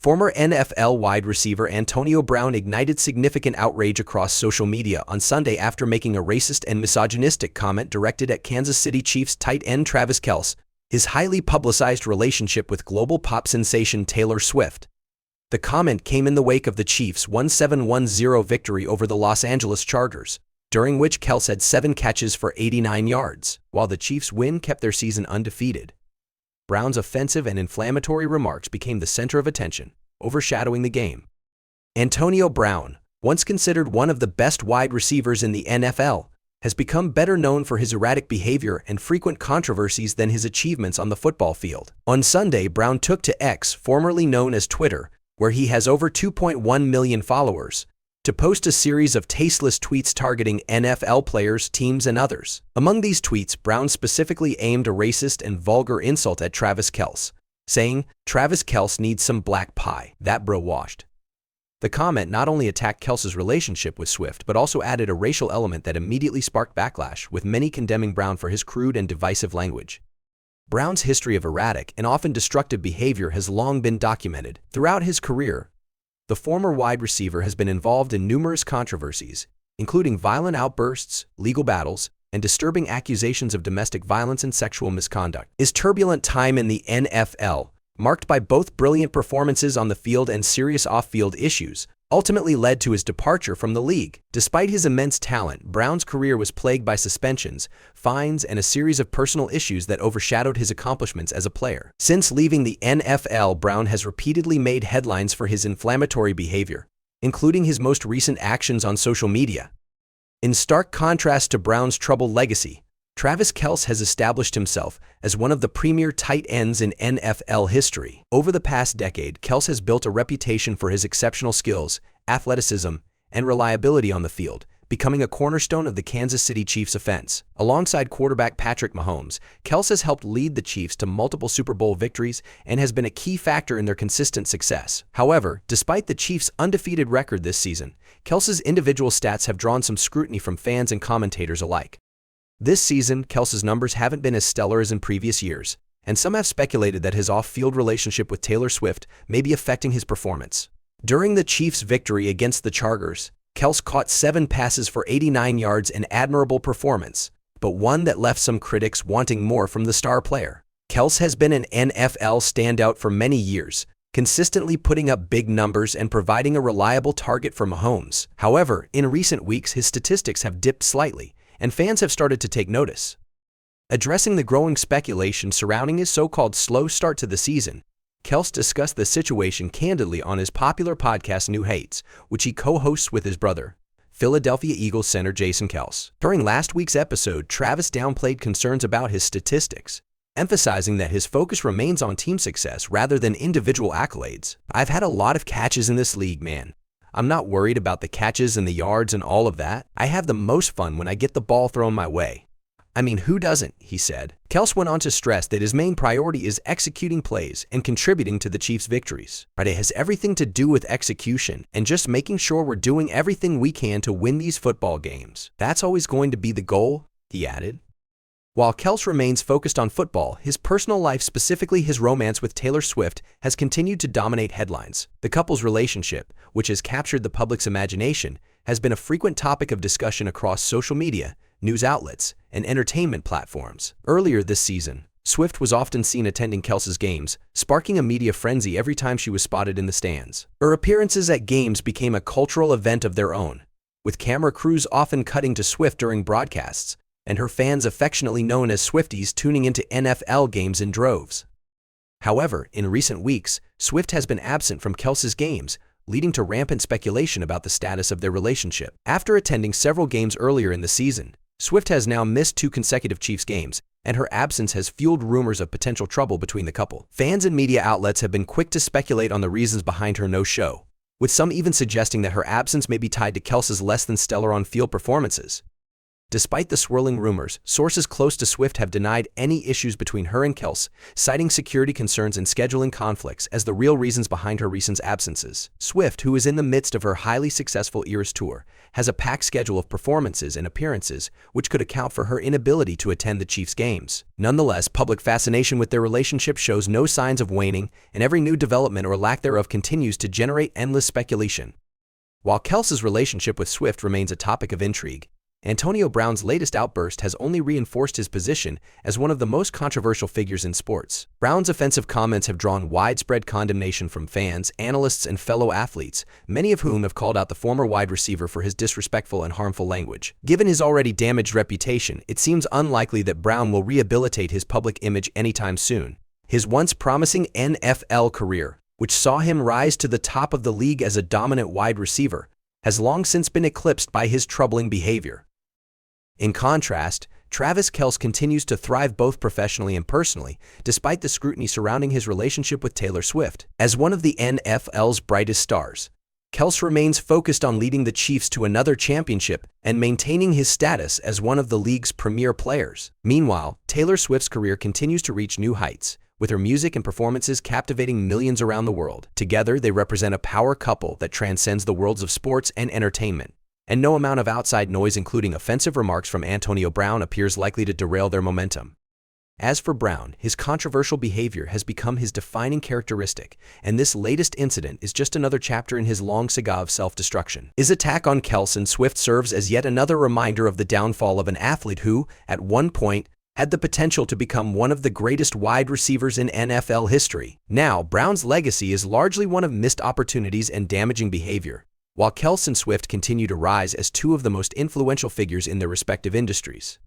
Former NFL wide receiver Antonio Brown ignited significant outrage across social media on Sunday after making a racist and misogynistic comment directed at Kansas City Chiefs tight end Travis Kelce, his highly publicized relationship with global pop sensation Taylor Swift. The comment came in the wake of the Chiefs' 17-10 victory over the Los Angeles Chargers, during which Kelce had 7 catches for 89 yards, while the Chiefs' win kept their season undefeated. Brown's offensive and inflammatory remarks became the center of attention, overshadowing the game. Antonio Brown, once considered one of the best wide receivers in the NFL, has become better known for his erratic behavior and frequent controversies than his achievements on the football field. On Sunday, Brown took to X, formerly known as Twitter, where he has over 2.1 million followers, to post a series of tasteless tweets targeting NFL players, teams, and others. Among these tweets, Brown specifically aimed a racist and vulgar insult at Travis Kelce, saying, "Travis Kelce needs some black pie, that bro washed." The comment not only attacked Kelce's relationship with Swift, but also added a racial element that immediately sparked backlash, with many condemning Brown for his crude and divisive language. Brown's history of erratic and often destructive behavior has long been documented. Throughout his career, the former wide receiver has been involved in numerous controversies, including violent outbursts, legal battles, and disturbing accusations of domestic violence and sexual misconduct. His turbulent time in the NFL, marked by both brilliant performances on the field and serious off-field issues, ultimately led to his departure from the league. Despite his immense talent, Brown's career was plagued by suspensions, fines, and a series of personal issues that overshadowed his accomplishments as a player. Since leaving the NFL, Brown has repeatedly made headlines for his inflammatory behavior, including his most recent actions on social media. In stark contrast to Brown's troubled legacy, Travis Kelce has established himself as one of the premier tight ends in NFL history. Over the past decade, Kelce has built a reputation for his exceptional skills, athleticism, and reliability on the field, becoming a cornerstone of the Kansas City Chiefs offense. Alongside quarterback Patrick Mahomes, Kelce has helped lead the Chiefs to multiple Super Bowl victories and has been a key factor in their consistent success. However, despite the Chiefs' undefeated record this season, Kelce's individual stats have drawn some scrutiny from fans and commentators alike. This season, Kelce's numbers haven't been as stellar as in previous years, and some have speculated that his off-field relationship with Taylor Swift may be affecting his performance. During the Chiefs' victory against the Chargers, Kelce caught 7 passes for 89 yards, an admirable performance, but one that left some critics wanting more from the star player. Kelce has been an NFL standout for many years, consistently putting up big numbers and providing a reliable target for Mahomes. However, in recent weeks, his statistics have dipped slightly, and fans have started to take notice. Addressing the growing speculation surrounding his so-called slow start to the season, Kelce discussed the situation candidly on his popular podcast New Heights, which he co-hosts with his brother, Philadelphia Eagles center Jason Kelce. During last week's episode, Travis downplayed concerns about his statistics, emphasizing that his focus remains on team success rather than individual accolades. "I've had a lot of catches in this league, man. I'm not worried about the catches and the yards and all of that. I have the most fun when I get the ball thrown my way. I mean, who doesn't?" he said. Kelce went on to stress that his main priority is executing plays and contributing to the Chiefs' victories. It has everything to do with execution and just making sure we're doing everything we can to win these football games. That's always going to be the goal, he added. While Kelce remains focused on football, his personal life, specifically his romance with Taylor Swift, has continued to dominate headlines. The couple's relationship, which has captured the public's imagination, has been a frequent topic of discussion across social media, news outlets, and entertainment platforms. Earlier this season, Swift was often seen attending Kelce's games, sparking a media frenzy every time she was spotted in the stands. Her appearances at games became a cultural event of their own, with camera crews often cutting to Swift during broadcasts, and her fans, affectionately known as Swifties, tuning into NFL games in droves. However, in recent weeks, Swift has been absent from Kelce's games, leading to rampant speculation about the status of their relationship. After attending several games earlier in the season, Swift has now missed 2 consecutive Chiefs games, and her absence has fueled rumors of potential trouble between the couple. Fans and media outlets have been quick to speculate on the reasons behind her no-show, with some even suggesting that her absence may be tied to Kelce's less than stellar on-field performances. Despite the swirling rumors, sources close to Swift have denied any issues between her and Kelce, citing security concerns and scheduling conflicts as the real reasons behind her recent absences. Swift, who is in the midst of her highly successful Eras tour, has a packed schedule of performances and appearances, which could account for her inability to attend the Chiefs' games. Nonetheless, public fascination with their relationship shows no signs of waning, and every new development or lack thereof continues to generate endless speculation. While Kelce's relationship with Swift remains a topic of intrigue, Antonio Brown's latest outburst has only reinforced his position as one of the most controversial figures in sports. Brown's offensive comments have drawn widespread condemnation from fans, analysts, and fellow athletes, many of whom have called out the former wide receiver for his disrespectful and harmful language. Given his already damaged reputation, it seems unlikely that Brown will rehabilitate his public image anytime soon. His once promising NFL career, which saw him rise to the top of the league as a dominant wide receiver, has long since been eclipsed by his troubling behavior. In contrast, Travis Kelce continues to thrive both professionally and personally, despite the scrutiny surrounding his relationship with Taylor Swift. As one of the NFL's brightest stars, Kelce remains focused on leading the Chiefs to another championship and maintaining his status as one of the league's premier players. Meanwhile, Taylor Swift's career continues to reach new heights, with her music and performances captivating millions around the world. Together, they represent a power couple that transcends the worlds of sports and entertainment, and no amount of outside noise, including offensive remarks from Antonio Brown, appears likely to derail their momentum. As for Brown, his controversial behavior has become his defining characteristic, and this latest incident is just another chapter in his long saga of self-destruction. His attack on Kelce and Swift serves as yet another reminder of the downfall of an athlete who, at one point, had the potential to become one of the greatest wide receivers in NFL history. Now, Brown's legacy is largely one of missed opportunities and damaging behavior, while Kelce and Swift continue to rise as two of the most influential figures in their respective industries.